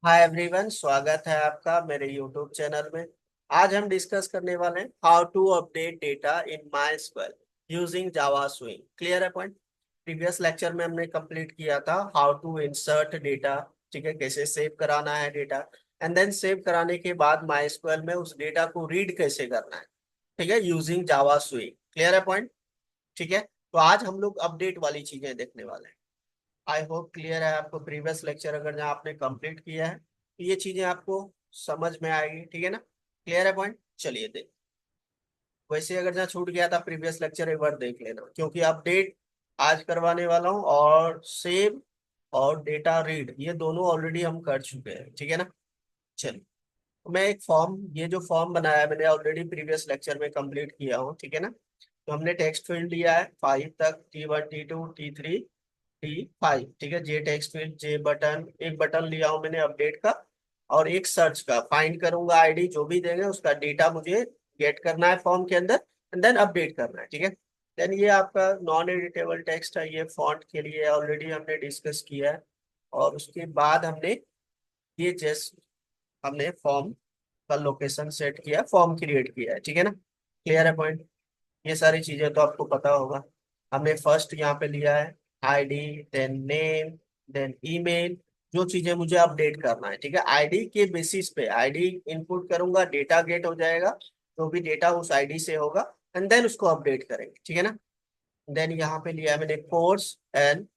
Hi everyone, स्वागत है आपका मेरे यूट्यूब चैनल में। आज हम डिस्कस करने वाले हैं how to update data in MySQL using Java Swing. Clear है पॉइंट? प्रीवियस लेक्चर में हमने कंप्लीट किया था हाउ टू इंसर्ट डेटा। ठीक है, कैसे सेव कराना है डेटा, एंड देन सेव कराने के बाद माइस्क्वेल में उस डेटा को रीड कैसे करना है। ठीक है, यूजिंग जावा स्विंग। क्लियर है पॉइंट? ठीक है, तो आज हम लोग अपडेट वाली चीजें देखने वाले हैं। आई होप क्लियर है आपको। प्रीवियस लेक्चर अगर जहाँ आपने कंप्लीट किया है तो ये चीजें आपको समझ में आएगी। ठीक है ना? क्लियर है पॉइंट? चलिए देख। वैसे अगर जहाँ छूट गया था प्रीवियस लेक्चर, एक बार देख लेना, क्योंकि अपडेट आज करवाने वाला हूँ। और सेव और डेटा रीड ये दोनों ऑलरेडी हम कर चुके हैं। ठीक है ना? चलिए, तो मैं एक फॉर्म, ये जो फॉर्म बनाया है मैंने ऑलरेडी प्रीवियस लेक्चर में कंप्लीट किया हूँ। ठीक है ना? तो हमने टेक्स्ट फील्ड लिया है 5 तक, T1 T2 T3 T5। ठीक है, जे टेक्स्ट फील्ड, जे बटन, एक बटन लिया हूं मैंने अपडेट का, और एक सर्च का। फाइंड करूंगा आईडी, जो भी देंगे उसका डेटा मुझे गेट करना है फॉर्म के अंदर, एंड देन अपडेट करना है। ठीक है, देन ये आपका नॉन एडिटेबल टेक्स्ट है, ये फॉन्ट के लिए ऑलरेडी हमने डिस्कस किया है। और उसके बाद हमने ये जस्ट हमने फॉर्म का लोकेशन सेट किया, फॉर्म क्रिएट किया है। ठीक है ना? क्लियर है पॉइंट? ये सारी चीजें तो आपको पता होगा। हमने फर्स्ट यहाँ पे लिया है ID, then name, then email, जो चीजें मुझे अपडेट करना है। ठीक है, आईडी के बेसिस पे आईडी इनपुट करूंगा, डेटा गेट हो जाएगा, जो भी डेटा उस आईडी से होगा, एंड देन उसको अपडेट करेंगे। ठीक है ना? देन यहाँ पे लिया है मैंने course and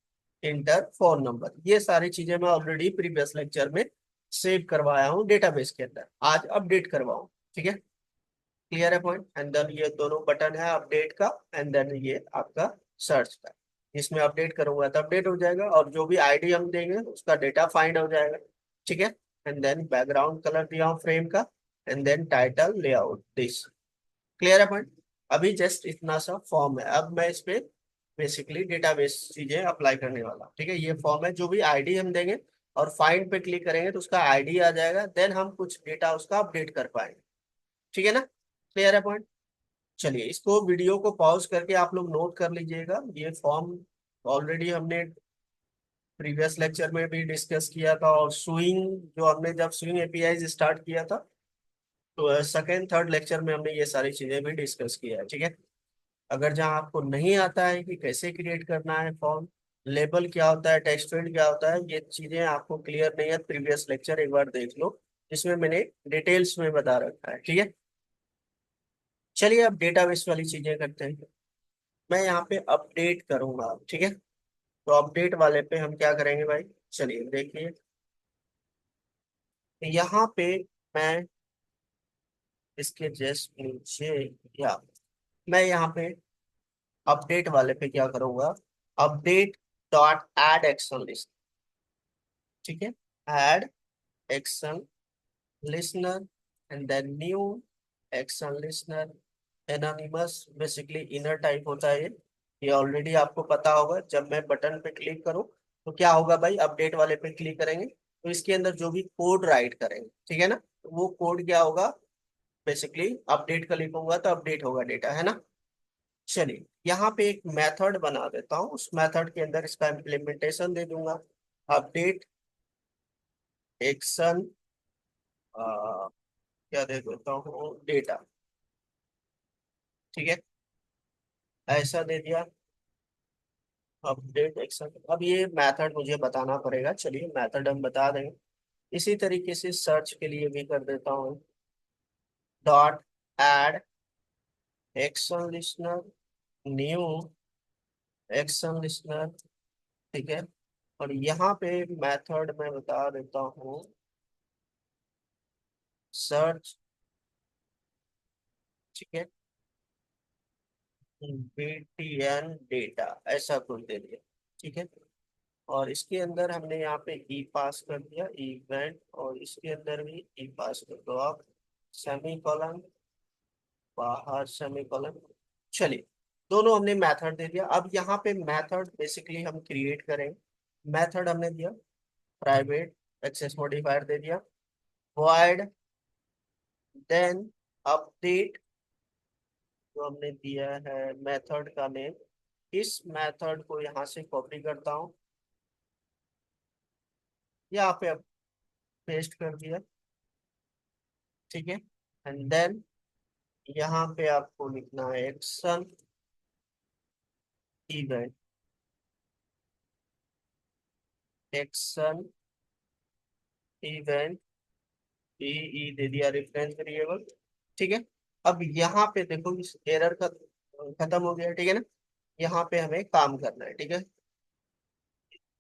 inter phone number. ये सारी चीजें मैं ऑलरेडी प्रीवियस लेक्चर में सेव करवाया हूँ डेटाबेस के अंदर, आज अपडेट करवाऊँ। ठीक है, क्लियर है पॉइंट? एंड देन ये दोनों बटन है अपडेट का, एंड देन ये आपका सर्च का। इसमें अपडेट करूंगा तो अपडेट हो जाएगा, और जो भी आईडी हम देंगे उसका डेटा फाइंड हो जाएगा। ठीक है, एंड देन बैकग्राउंड कलर दिया हूँ फ्रेम का, and then title layout this. Clear है पॉइंट? अभी जस्ट इतना सा फॉर्म है, अब मैं इस पे बेसिकली डेटाबेस चीजें अप्लाई करने वाला हूँ। ठीक है, ये फॉर्म है, जो भी आईडी हम देंगे और फाइंड पे क्लिक करेंगे तो उसका आईडी आ जाएगा, देन हम कुछ डेटा उसका अपडेट कर पाएंगे। ठीक है ना? क्लियर है पॉइंट? चलिए, इसको वीडियो को पॉज करके आप लोग नोट कर लीजिएगा। ये फॉर्म ऑलरेडी हमने प्रीवियस लेक्चर में भी डिस्कस किया था, और स्विंग जो हमने जब स्विंग एपीआई स्टार्ट किया था, तो सेकेंड थर्ड लेक्चर में हमने ये सारी चीजें भी डिस्कस किया है। ठीक है, अगर जहाँ आपको नहीं आता है कि कैसे क्रिएट करना है फॉर्म, लेबल क्या होता है, टेक्स्ट फील्ड क्या होता है, ये चीजें आपको क्लियर नहीं है, प्रीवियस लेक्चर एक बार देख लो, जिसमें मैंने डिटेल्स में बता रखा है। ठीक है, चलिए अब डेटाबेस वाली चीजें करते हैं। मैं यहाँ पे अपडेट करूंगा। ठीक है, तो अपडेट वाले पे हम क्या करेंगे भाई? चलिए देखिए, यहाँ पे मैं इसके जस्ट नीचे, या मैं यहाँ पे अपडेट वाले पे क्या करूंगा, update dot add action list. ठीक है, add action listener, and then new action listener, anonymous, basically inner type होता है ये ऑलरेडी आपको पता होगा। जब मैं बटन पे क्लिक करूं तो क्या होगा भाई, अपडेट वाले पे क्लिक करेंगे तो इसके अंदर जो भी कोड राइट करेंगे, ठीक है ना, तो वो कोड क्या होगा, बेसिकली अपडेट का लिखूंगा तो अपडेट होगा डेटा, है ना? चलिए, यहाँ पे एक मेथड बना देता हूँ, उस मेथड के अंदर इसका इम्प्लीमेंटेशन दे दूंगा, अपडेट एक्शन, क्या दे देता हूँ, डेटा। ठीक है, ऐसा दे दिया, अपडेट एक्शन। अब ये मेथड मुझे बताना पड़ेगा, चलिए मेथड हम बता देंगे। इसी तरीके से सर्च के लिए भी कर देता हूँ, dot add action listener, new action listener. ठीक है, और यहाँ पे मेथड मैं बता देता हूँ, सर्च। ठीक है, btn डेटा, ऐसा कुछ दे दिया। ठीक है, और इसके अंदर हमने यहाँ पे ई पास कर दिया, इवेंट, और इसके अंदर भी ई पास कर दो आप, सेमी कॉलन, बाहर सेमी कॉलन। चलिए, दोनों हमने मेथड दे दिया। अब यहाँ पे मेथड बेसिकली हम क्रिएट करेंगे। मेथड हमने दिया प्राइवेट, एक्सेस मॉडिफायर दे दिया, void, देन अपडेट, जो हमने दिया है मेथड का नेम। इस मेथड को यहाँ से कॉपी करता हूँ, यहाँ पे पेस्ट कर दिया, ठीक है। एंड देन यहाँ पे आपको लिखना है action event, action event e दे दिया रेफरेंस वेरिएबल, ठीक है। अब यहाँ पे देखो इस एरर का खत्म हो गया, ठीक है ना। यहाँ पे हमें काम करना है, ठीक है।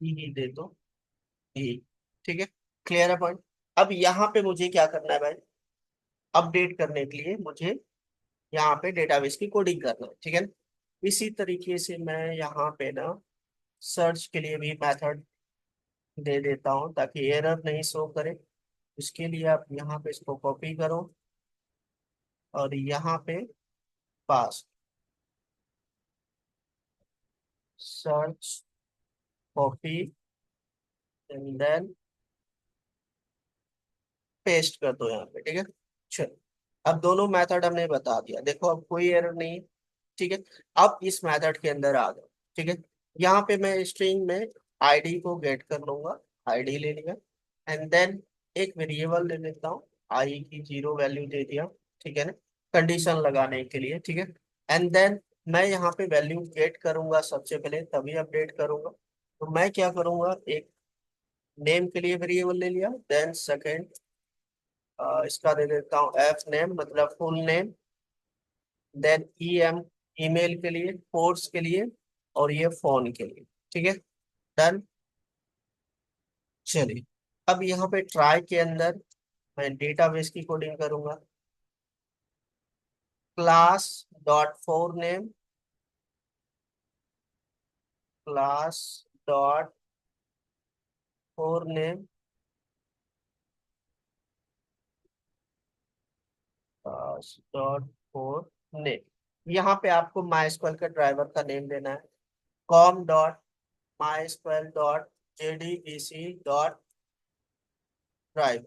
ई दे दो, ई, ठीक है। क्लियर है पॉइंट। अब यहाँ पे मुझे क्या करना है भाई, अपडेट करने के लिए मुझे यहाँ पे डेटाबेस की कोडिंग करना है, ठीक है ना। इसी तरीके से मैं यहाँ पे ना सर्च के लिए भी मेथड दे देता हूँ ताकि एरर नहीं शो करे। इसके लिए आप यहाँ पे इसको कॉपी करो और यहाँ पे पास, search, copy and then paste कर दो यहाँ पे, ठीक है। चलो, अब दोनों मेथड हमने बता दिया, देखो अब कोई एरर नहीं है, ठीक है। अब इस मेथड के अंदर आ गए, ठीक है। यहाँ पे मैं स्ट्रिंग में आईडी को गेट कर लूंगा, आईडी ले लिया एंड देन एक वेरिएबल ले लेता हूँ, आई की 0 वैल्यू दे दिया, ठीक है ना, कंडीशन लगाने के लिए, ठीक है। एंड देन मैं यहाँ पे वैल्यू गेट करूंगा सबसे पहले, तभी अपडेट करूंगा। तो मैं क्या करूंगा, एक नेम के लिए वेरिएबल ले लिया, देन सेकेंड इसका दे देता हूँ एफ नेम मतलब full name, then E M email के लिए, कोर्स के लिए, और ये फोन के लिए, ठीक है। डन। चलिए, अब यहाँ पे ट्राई के अंदर मैं डेटाबेस की कोडिंग करूंगा, class dot four name, class dot four name, class dot four name. यहाँ पे आपको माई का ड्राइवर का नेम देना है, com dot my dot JDBC dot driver,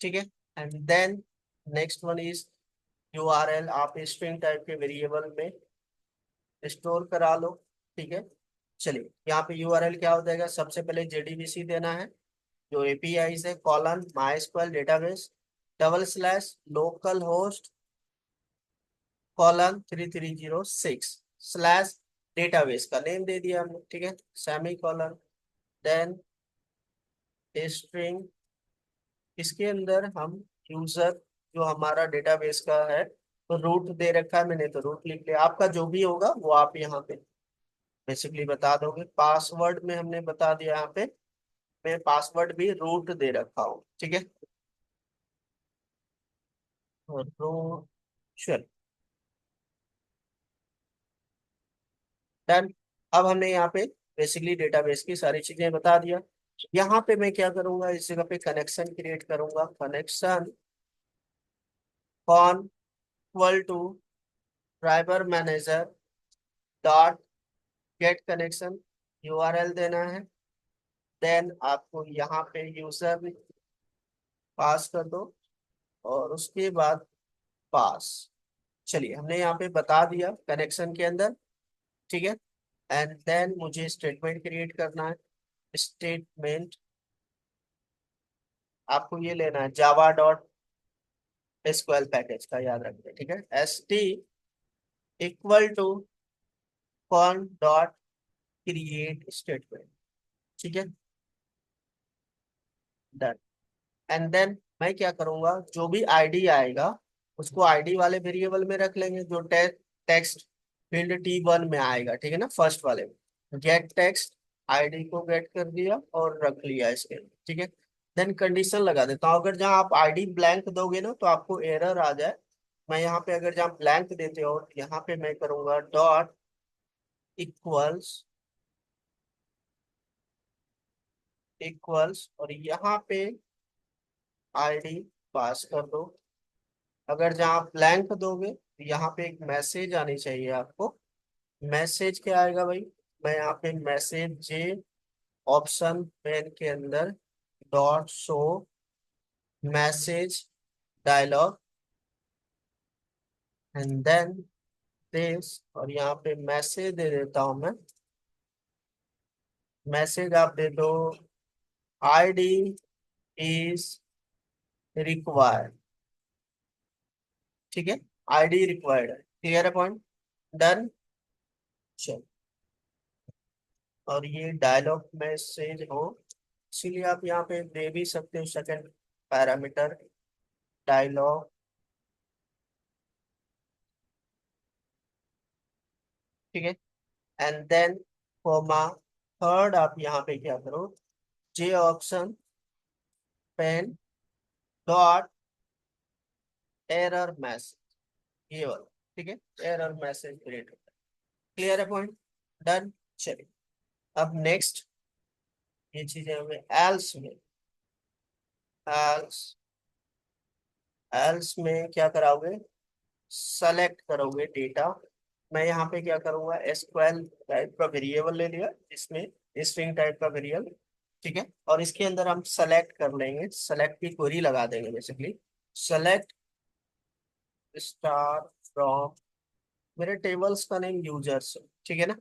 ठीक है। And then next one is URL, आप स्ट्रिंग टाइप के वेरिएबल में स्टोर करा लो, ठीक है। चलिए, यहाँ पे यूआरएल क्या हो जाएगा, सबसे पहले जेडीबीसी देना है, जो एपीआई है, colon MySQL database double slash local host colon 3306 slash database का नेम दे दिया हमने, ठीक है, सेमी कॉलन, देन स्ट्रिंग, इसके अंदर हम यूजर जो हमारा डेटाबेस का है तो रूट दे रखा है मैंने, तो रूट लिख लिया, आपका जो भी होगा वो आप यहाँ पे बेसिकली बता दोगे। पासवर्ड में हमने बता दिया, यहाँ पे मैं पासवर्ड भी रूट दे रखा हूँ, ठीक है। रूट, चल, डन। अब हमने यहाँ पे बेसिकली डेटाबेस की सारी चीजें बता दिया। यहाँ पे मैं क्या करूंगा, इस जगह पे कनेक्शन क्रिएट करूंगा, connection con equal to driver manager dot get connection, URL देना है, देन आपको यहाँ पे यूजर पास कर दो और उसके बाद पास। चलिए, हमने यहाँ पे बता दिया कनेक्शन के अंदर, ठीक है। एंड देन मुझे स्टेटमेंट क्रिएट करना है, स्टेटमेंट आपको ये लेना है जावा डॉट एसक्यूएल पैकेज का, याद रखिए, ठीक है। S T equal to con dot create statement, ठीक है, डन। एंड देन मैं क्या करूंगा, जो भी आईडी आएगा उसको आईडी वाले वेरिएबल में रख लेंगे, जो टेक्स्ट फील्ड T1 में आएगा, ठीक है ना, फर्स्ट वाले में गेट टेक्स्ट, आईडी को गेट कर दिया और रख लिया इसके, ठीक है। देन कंडीशन लगा देता हूँ, अगर जहाँ आप आईडी ब्लैंक दोगे ना तो आपको एरर आ जाए। मैं यहाँ पे अगर जहाँ ब्लैंक देते हो, यहाँ पे मैं करूंगा डॉट इक्वल्स, इक्वल्स और यहाँ पे आईडी पास कर दो। अगर जहाँ ब्लैंक दोगे तो यहाँ पे एक मैसेज आनी चाहिए आपको, मैसेज क्या आएगा भाई, मैं यहाँ पे मैसेज जे ऑप्शन पेन के अंदर dot show message dialog and then this, और यहाँ पे मैसेज दे देता हूँ मैं, मैसेज आप दे दो आईडी इज रिक्वायर्ड, ठीक है, आईडी रिक्वायर्ड है, क्लियर है पॉइंट, डन। चलो, और ये डायलॉग मैसेज हो, इसीलिए आप यहाँ पे दे भी सकते हो सेकंड पैरामीटर डायलॉग, ठीक है, एंड देन कॉमा, थर्ड आप यहाँ पे क्या करो, J option pane dot error message, ये वाला, ठीक है, एरर मैसेज प्रिंट होता है, क्लियर है पॉइंट, डन। चलिए, अब नेक्स्ट ये चीजें हमें एल्स में, एल्स, एल्स में क्या कराओगे, सेलेक्ट करोगे डेटा, मैं यहाँ पे क्या करूंगा, एसक्यूएल टाइप का वेरिएबल ले लिया इसमें, स्ट्रिंग टाइप का वेरिएबल, ठीक है, और इसके अंदर हम सेलेक्ट कर लेंगे, सेलेक्ट की क्वेरी लगा देंगे बेसिकली, सेलेक्ट स्टार फ्रॉम, मेरे टेबल्स का नेम यूजर्स, ठीक है ना,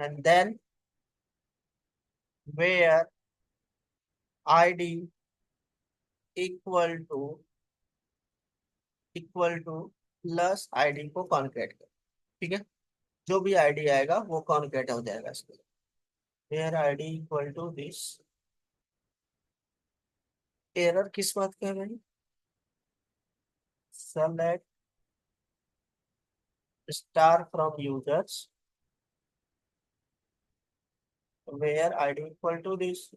and then where ID equal to, plus ID को कॉन्केट कर, ठीक है, जो भी आईडी आएगा वो कॉन्केट हो जाएगा इसमें, where ID equal to this, error किस बात का है भाई, select star from users where ID equal to this,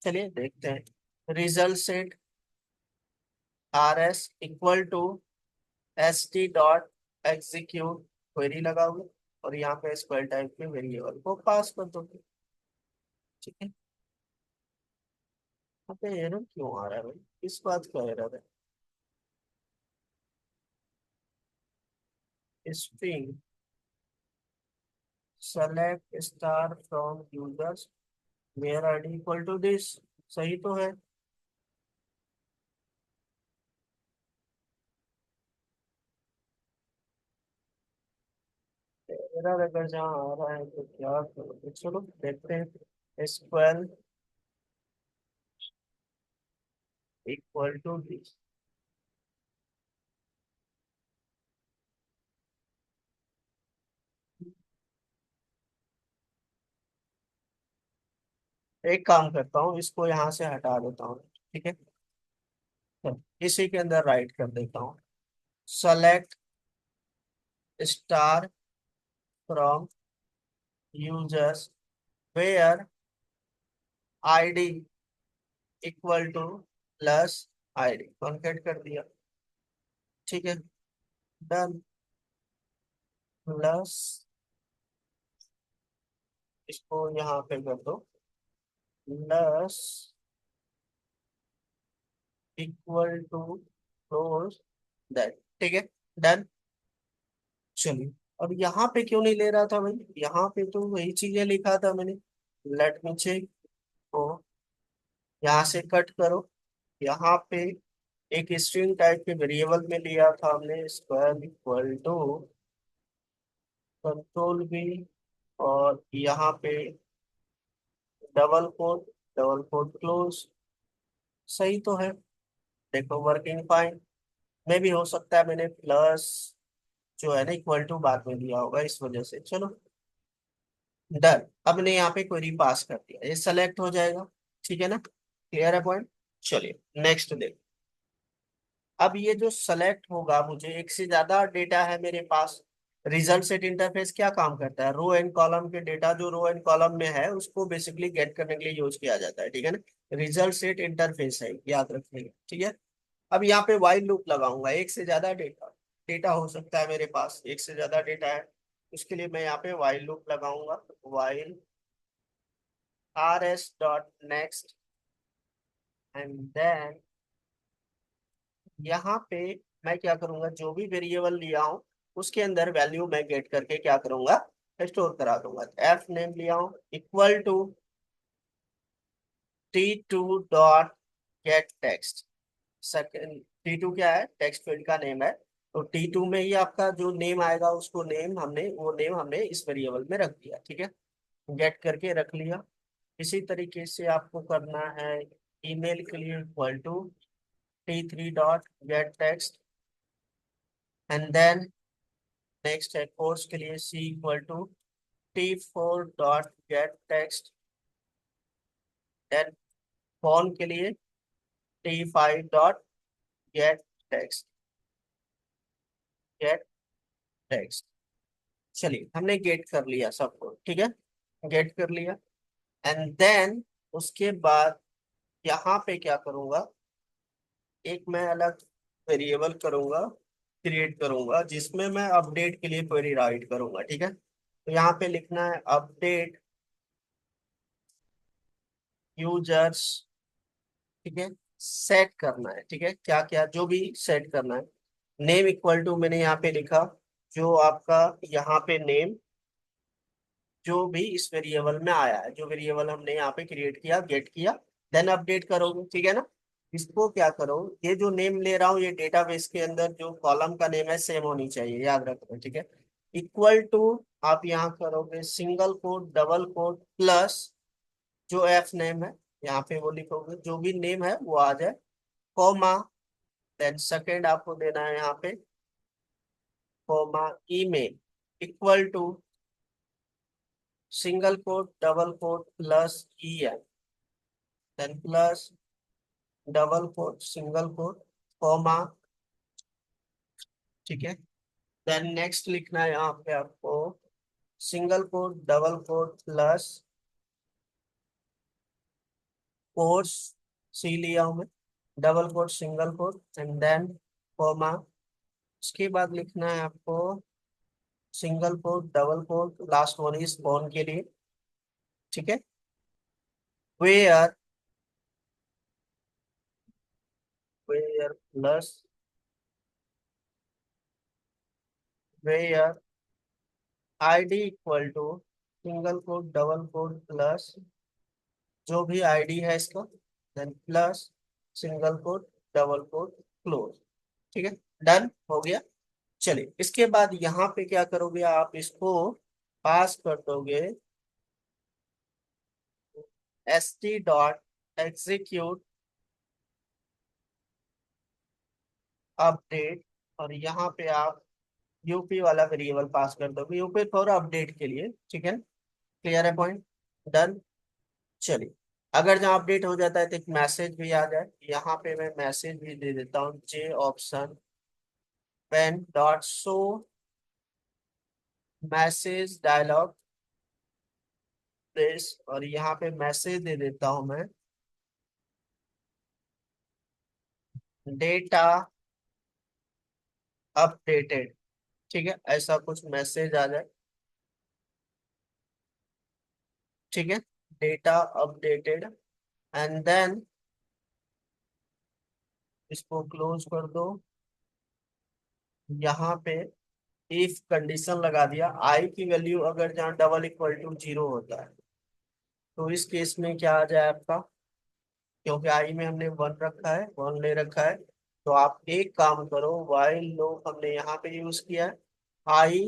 चलिए देखते हैं, result set R S equal to S T dot execute, query लगाओगे और यहाँ पे स्क्वायर टाइप के वेरिएबल को पास कर दोगे, ठीक है, यहाँ पे एरर क्यों आ रहा है भाई, किस बात का एरर है, string select star from users where ID equal to this, सही तो है, एरर अगर जहाँ आ रहा है तो क्या करोगे, चलो देखते हैं, स्क्वायर इक्वल टू दिस, एक काम करता हूँ, इसको यहाँ से हटा देता हूँ, ठीक है, चलो, इसी के अंदर राइट कर देता हूँ, select star from users where ID equal to plus ID, concat कर दिया, ठीक है, डन, प्लस इसको यहाँ पे कर दो, plus equal to close that, ठीक है, डन। चलिए, अब यहाँ पे क्यों नहीं ले रहा था भाई, यहाँ पे तो वही चीजें लिखा था मैंने, लेट मी चेक, तो यहाँ से कट करो, यहाँ पे एक स्ट्रिंग टाइप के वेरिएबल में लिया था हमने, square equal to control B, और यहाँ पे double quote, double quote close, सही तो है, देखो वर्किंग फाइन, में भी हो सकता है मैंने प्लस जो है ना इक्वल टू बाद में दिया होगा इस वजह से, चलो डन, अब ने यहाँ पे क्वेरी पास कर दिया, ये सेलेक्ट हो जाएगा, ठीक है ना, क्लियर है पॉइंट, चलिए नेक्स्ट देख, अब ये जो सेलेक्ट होगा, मुझे एक से ज्यादा डेटा है मेरे पास, रिजल्ट सेट इंटरफेस क्या काम करता है, रो एंड कॉलम के डेटा जो रो एंड कॉलम में है उसको बेसिकली गेट करने के लिए यूज किया जाता है, ठीक है ना, रिजल्ट सेट इंटरफेस है, याद रखिएगा, ठीक है, अब यहाँ पे वाइल लूप लगाऊंगा, एक से ज्यादा डेटा, डेटा हो सकता है मेरे पास एक से ज्यादा डेटा है, उसके लिए मैं यहाँ पे वाइल लूप लगाऊंगा, while R S dot next, and then यहाँ पे मैं क्या करूंगा, जो भी वेरिएबल लिया हूँ उसके अंदर वैल्यू मैं गेट करके क्या करूंगा, स्टोर करा दूंगा, एफ नेम लिया हूँ equal to T2 dot get text, second T2 क्या है, टेक्स्ट फील्ड का नेम है, तो T2 में ही आपका जो नेम आएगा उसको नेम हमने, वो नेम हमने इस वेरिएबल में रख दिया, ठीक है, गेट करके रख लिया। इसी तरीके से आपको करना है ईमेल के लिए equal to T3 dot get text, and then next है कोर्स के लिए C equal to T4 dot get text, then phone के लिए T5 dot get text, get text. चलिए हमने गेट कर लिया सबको, ठीक है, गेट कर लिया। एंड देन उसके बाद यहाँ पे क्या करूंगा, एक मैं अलग वेरिएबल करूंगा, क्रिएट करूंगा, जिसमें मैं अपडेट के लिए क्वेरी राइट करूंगा, ठीक है। तो यहाँ पे लिखना है अपडेट यूजर्स, ठीक है, सेट करना है, ठीक है, क्या क्या जो भी सेट करना है। नेम इक्वल टू मैंने यहाँ पे लिखा, जो आपका यहाँ पे नेम जो भी इस वेरिएबल में आया है, जो वेरिएबल हमने यहाँ पे क्रिएट किया, गेट किया, देन अपडेट करोगे, ठीक है ना। इसको क्या करो, ये जो नेम ले रहा हूँ ये डेटाबेस के अंदर जो कॉलम का नेम है सेम होनी चाहिए, याद रखना, ठीक है। इक्वल टू आप यहाँ करोगे single quote double quote plus जो एफ नेम है यहाँ पे वो लिखोगे, जो भी नेम है वो आ जाए, कॉमा, देन सेकेंड आपको देना है यहाँ पे comma email equal to single quote double quote plus e n, then plus double quote single quote comma, ठीक है। देन नेक्स्ट लिखना है यहाँ पे आपको single quote double quote plus quotes, सी लिया हूं मैं, double quote single quote and then comma. उसके बाद लिखना है आपको single quote double quote, last one is phone के लिए, ठीक है। Where, where plus where ID equal to single quote double quote plus जो भी आईडी है इसका, then plus single quote double quote close, ठीक है, डन हो गया। चलिए इसके बाद यहाँ पे क्या करोगे, आप इसको पास कर दोगे st डॉट एग्जीक्यूट अपडेट, और यहाँ पे आप यूपी वाला वेरिएबल पास कर दोगे, यूपी फॉर अपडेट के लिए, ठीक है। क्लियर है पॉइंट, डन। चलिए अगर जहाँ अपडेट हो जाता है तो एक मैसेज भी आ जाए, यहाँ पे मैं मैसेज भी दे देता हूँ J option pane dot show message dialog place, और यहाँ पे मैसेज दे देता हूँ मैं डेटा अपडेटेड, ठीक है, ऐसा कुछ मैसेज आ जाए, ठीक है, डेटा अपडेटेड, एंड देन इसको क्लोज कर दो। यहाँ पे इफ कंडीशन लगा दिया, आई की वैल्यू अगर जहाँ डबल इक्वल टू जीरो होता है तो इस केस में क्या आ जाए आपका, क्योंकि आई में हमने वन रखा है, वन ले रखा है, तो आप एक काम करो, वाइल लो हमने यहाँ पे यूज किया है, आई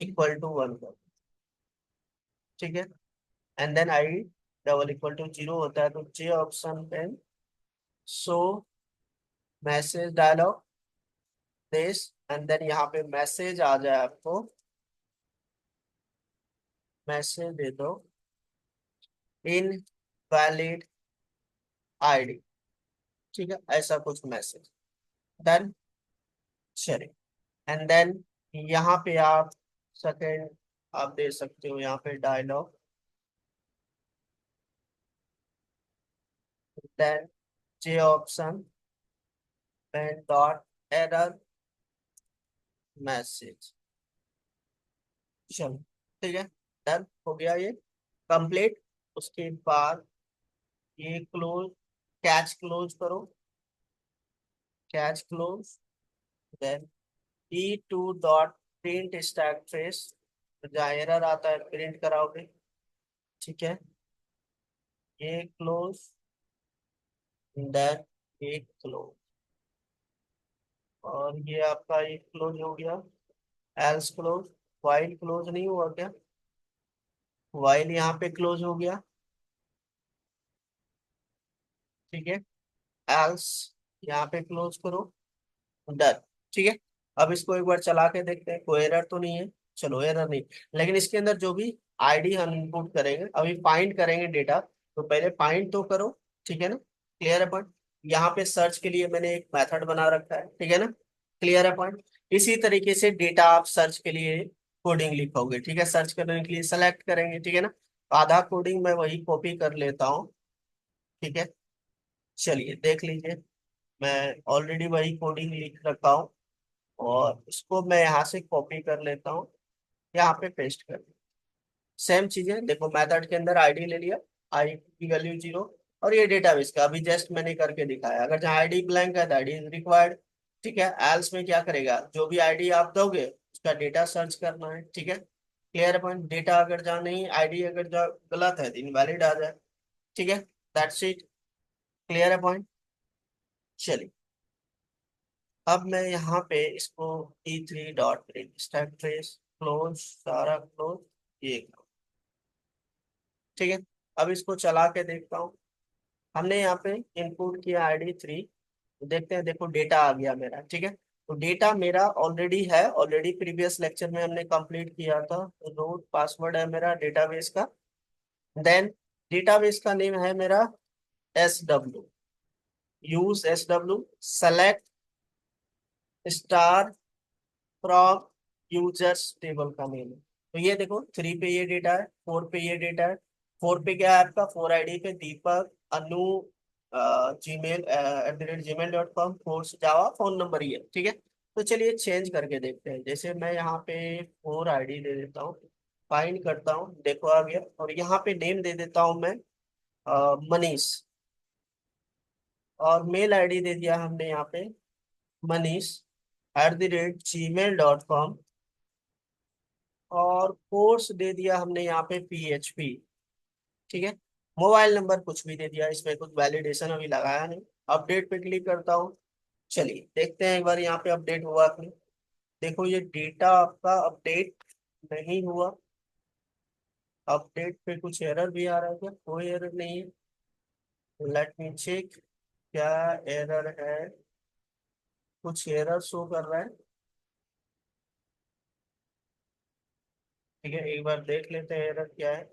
इक्वल टू वन करो, ठीक है, and then I double equal to zero होता है तो जे ऑप्शन पे show message dialog this, and then यहाँ पे मैसेज आ जाए आपको, मैसेज दे दो इन वैलिड आईडी, ठीक है, ऐसा कुछ मैसेज, डन। चलिए एंड देन यहाँ पे आप सेकेंड आप दे सकते हो यहाँ पे dialog, then J option pane dot error message, चलो ठीक है, डन हो गया ये कंप्लीट। उसके बाद ये क्लोज, कैच क्लोज करो, catch close, then E2 dot print stack trace, जहाँ एरर आता है प्रिंट कराओगे, ठीक है, ये क्लोज, देन ये क्लोज, और ये आपका एक क्लोज हो गया, एल्स क्लोज, वाइल क्लोज नहीं हुआ क्या, व्हाइल यहाँ पे क्लोज हो गया, ठीक है। एल्स यहाँ पे क्लोज करो, डन, ठीक है। अब इसको एक बार चला के देखते हैं, कोई एरर तो नहीं है। चलो एरर नहीं, लेकिन इसके अंदर जो भी आईडी हम इनपुट करेंगे, अभी फाइंड करेंगे डेटा, तो पहले फाइंड तो करो, ठीक है ना। क्लियर है पॉइंट। यहाँ पे सर्च के लिए मैंने एक मेथड बना रखा है, ठीक है ना। क्लियर है पॉइंट। इसी तरीके से डेटा आप सर्च के लिए कोडिंग लिखोगे, ठीक है। सर्च करने के लिए सेलेक्ट करेंगे, ठीक है ना। आधा कोडिंग मैं वही कॉपी कर लेता हूँ, ठीक है। चलिए देख लीजिए, मैं ऑलरेडी वही कोडिंग लिख रखा हूँ, और इसको मैं यहाँ से कॉपी कर लेता हूँ, यहाँ पे पेस्ट कर दिया। सेम चीजें देखो, मेथड के अंदर आईडी ले लिया, आई की वैल्यू 0, और ये डेटाबेस का अभी जस्ट मैंने करके दिखाया। अगर जहाँ आईडी ब्लैंक है तो आईडी इज रिक्वायर्ड, ठीक है। एल्स में क्या करेगा, जो भी आईडी आप दोगे उसका डेटा सर्च करना है, ठीक है। Clear point. डेटा अगर जहाँ नहीं, आईडी अगर जहाँ गलत है तो इनवैलिड आ जाए, ठीक है। That's it. क्लियर है पॉइंट। चलिए, अब मैं यहाँ पे इसको E3 dot stack trace close, सारा क्लोज, ये ठीक है। अब इसको चला के देखता हूँ। हमने यहाँ पे इनपुट किया ID 3, देखते हैं, देखो डेटा आ गया मेरा, ठीक है। तो डेटा मेरा ऑलरेडी है, ऑलरेडी प्रीवियस लेक्चर में हमने कंप्लीट किया था। रूट पासवर्ड है मेरा डेटाबेस का, देन डेटाबेस का नेम है मेरा SW, use SW, select star from users table का नेम है। तो ये देखो, 3 पे ये डेटा है, 4 पे ये डेटा है। 4 पे क्या है आपका, 4 ID पे दीपक अनु gmail@gmail.com, फोर्स जावा फोन नंबर ही है, ठीक है। तो चलिए चेंज करके देखते हैं। जैसे मैं यहाँ पे 4 ID दे देता हूँ, फाइंड करता हूँ, देखो आ गया। और यहाँ पे नेम दे देता हूँ मैं मनीष, और मेल आईडी दे दिया हमने यहाँ पे Manish@gmail.com, और कोर्स दे दिया हमने यहाँ पे PHP, ठीक है। मोबाइल नंबर कुछ भी दे दिया, इसमें कुछ वैलिडेशन अभी लगाया नहीं। अपडेट पे क्लिक करता हूँ। चलिए देखते हैं एक बार यहाँ पे अपडेट हुआ कि नहीं। देखो ये डेटा आपका अपडेट नहीं हुआ। अपडेट पे कुछ एरर भी आ रहा है क्या, कोई एरर नहीं है। लेट मी चेक, क्या एरर है, कुछ एरर शो कर रहा है, ठीक है। एक बार देख लेते हैं एरर क्या है।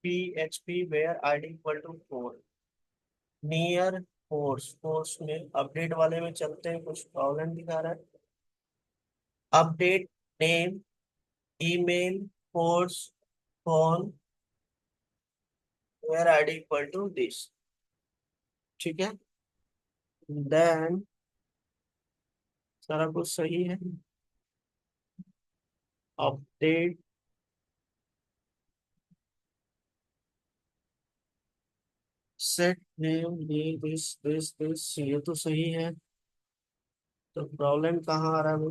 PHP where ID = 4 near course, course में अपडेट वाले में चलते हैं, कुछ प्रॉब्लम दिखा रहा है। Update name, email, course, phone, where ID = this, ठीक है। देन सारा कुछ सही है। अपडेट सेट नेम ये दिस ये तो सही है। तो प्रॉब्लम कहाँ आ रहा है,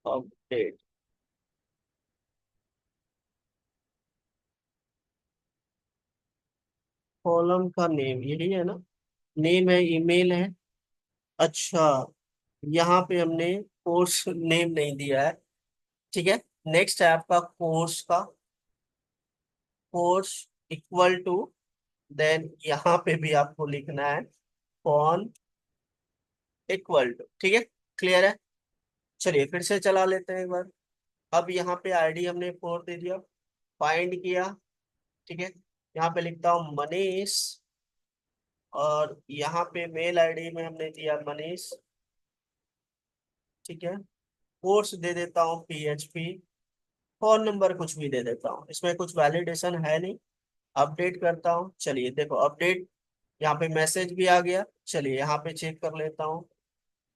अपडेट कॉलम का नेम यही है ना, नेम है, ईमेल है। अच्छा, यहाँ पे हमने कोर्स नेम नहीं दिया है, ठीक है। नेक्स्ट है आपका कोर्स का, कोर्स इक्वल टू, देन यहाँ पे भी आपको लिखना है कौन इक्वल टू, ठीक है। क्लियर है। चलिए फिर से चला लेते हैं एक बार। अब यहाँ पे आईडी हमने 4 दे दिया, फाइंड किया, ठीक है। यहाँ पे लिखता हूँ मनीष, और यहाँ पे मेल आईडी में हमने दिया मनीष, ठीक है। कोर्स दे देता हूँ PHP, फोन नंबर कुछ भी दे देता हूँ, इसमें कुछ वैलिडेशन है नहीं। अपडेट करता हूँ, चलिए देखो अपडेट, यहाँ पे मैसेज भी आ गया। चलिए यहाँ पे चेक कर लेता हूँ,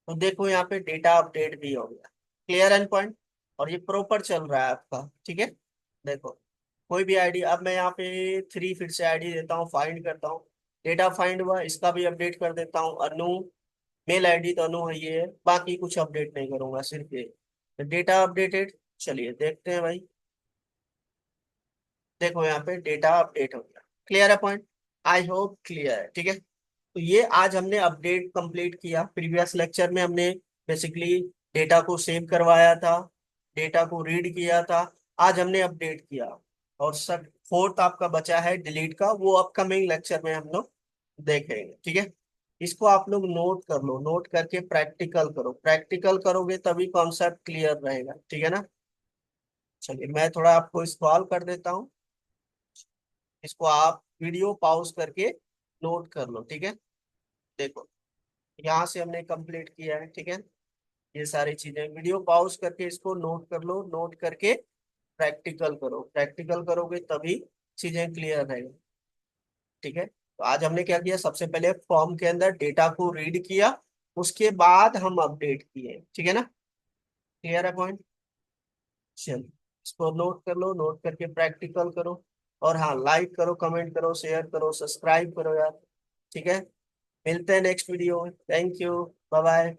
तो देखो यहाँ पे डेटा अपडेट भी हो गया। Clear and point. और ये प्रॉपर चल रहा है आपका, ठीक है। देखो कोई भी आईडी, अब मैं यहाँ पे 3 फिर से आईडी देता हूँ, फाइंड करता हूँ, डेटा फाइंड हुआ, इसका भी अपडेट कर देता हूँ अनु, मेल आईडी तो अनु है, ये है, बाकी कुछ अपडेट नहीं करूंगा, सिर्फ ये डेटा अपडेटेड। चलिए देखते हैं भाई, देखो यहाँ पे डेटा अपडेट हो गया। क्लियर है पॉइंट। आई होप क्लियर है, ठीक है। तो ये आज हमने अपडेट कंप्लीट किया। प्रीवियस लेक्चर में हमने बेसिकली डेटा को सेव करवाया था, डेटा को रीड किया था, आज हमने अपडेट किया। और सब फोर्थ आपका बचा है डिलीट का, वो अपकमिंग लेक्चर में हम लोग देखेंगे, ठीक है। इसको आप लोग नोट कर लो, नोट करके प्रैक्टिकल करो, प्रैक्टिकल करोगे तभी कॉन्सेप्ट क्लियर रहेगा, ठीक है ना। चलिए मैं थोड़ा आपको सॉल्व कर देता हूँ, इसको आप वीडियो पॉज करके नोट कर लो, ठीक है। देखो यहाँ से हमने कंप्लीट किया है, ठीक है। ये सारी चीजें वीडियो पॉज करके इसको नोट कर लो, नोट करके प्रैक्टिकल करो, प्रैक्टिकल करोगे तभी चीजें क्लियर रहेगी, ठीक है। तो आज हमने क्या किया, सबसे पहले फॉर्म के अंदर डेटा को रीड किया, उसके बाद हम अपडेट किए, ठीक है ना। क्लियर है पॉइंट। चलो इसको नोट कर लो, नोट करके प्रैक्टिकल करो। और हाँ, लाइक करो, कमेंट करो, शेयर करो, सब्सक्राइब करो यार, ठीक है। मिलते हैं नेक्स्ट वीडियो में, थैंक यू, बाय बाय।